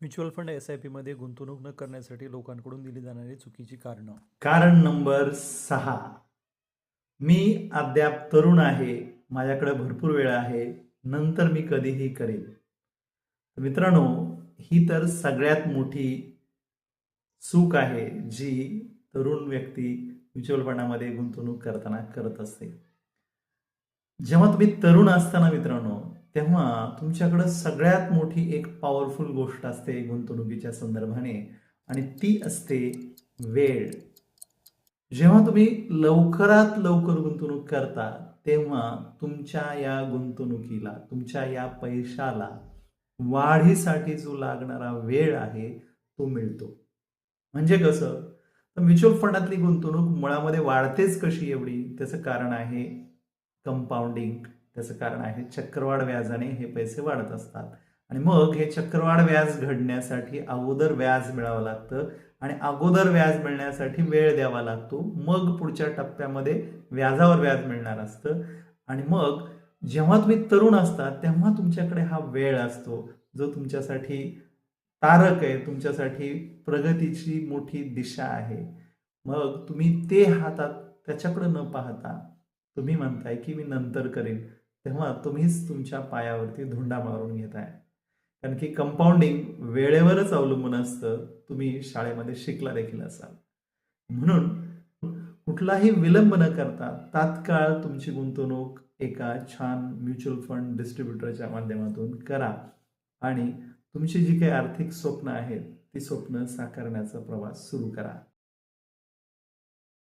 Mutual fund SIP मध्ये गुंतवणूक न करण्यासाठी लोकांकडून दिली जाणारी चुकीची कारणं. कारण नंबर 6, मी अद्याप तरुण आहे, माझ्याकडे भरपूर वेळ आहे, नंतर मी कधीही करेन. मित्रांनो, ही तर सगळ्यात मोठी चूक आहे जी तरुण व्यक्ती म्युच्युअल फंडामध्ये गुंतवणूक करताना करत असते. जेव्हा तुम्ही तरुण असताना मित्रांनो, तेव्हा तुमच्याकडे सगळ्यात मोठी एक पॉवरफुल गोष्ट असते गुंतवणुकीच्या संदर्भाने आणि ती असते वेळ. जेव्हा तुम्ही लवकरात लवकर गुंतवणूक करता तेव्हा तुमच्या या गुंतवणुकीला, तुमच्या या पैशाला वाढीसाठी जो लागणारा वेळ आहे तो मिळतो. म्हणजे कसं, तर म्युच्युअल फंडातली गुंतवणूक मुळामध्ये वाढतेच कशी एवढी, त्याचं कारण आहे कंपाऊंडिंग. त्याचं कारण आहे चक्रवाढ व्याजाने हे पैसे वाढत असतात आणि मग हे चक्रवाढ व्याज घडण्यासाठी अगोदर व्याज मिळावं लागतं आणि अगोदर व्याज मिळण्यासाठी वेळ द्यावा लागतो. मग पुढच्या टप्प्यामध्ये व्याजावर व्याज मिळणार असतं आणि मग जेव्हा तुम्ही तरुण असता तेव्हा तुमच्याकडे हा वेळ असतो जो तुमच्यासाठी तारक आहे, तुमच्यासाठी प्रगतीची मोठी दिशा आहे. मग तुम्ही ते हातात त्याच्याकडे न पाहता तुम्ही म्हणताय की मी नंतर करेन, तेव्हा तुम्हीच तुमच्या पायावरती धुंडा मारून घेताय. कारण की कंपाऊंडिंग वेळेवरच अवलंबून असतं. तुम्ही शाळेमध्ये शिकला देखील असाल. म्हणून कुठलाही विलंब न करता तात्काळ तुमची गुंतवणूक एका छान म्युच्युअल फंड डिस्ट्रीब्युटरच्या माध्यमातून करा आणि तुमची जी काही आर्थिक स्वप्न आहेत ती स्वप्न साकारण्याचा प्रवास सुरू करा.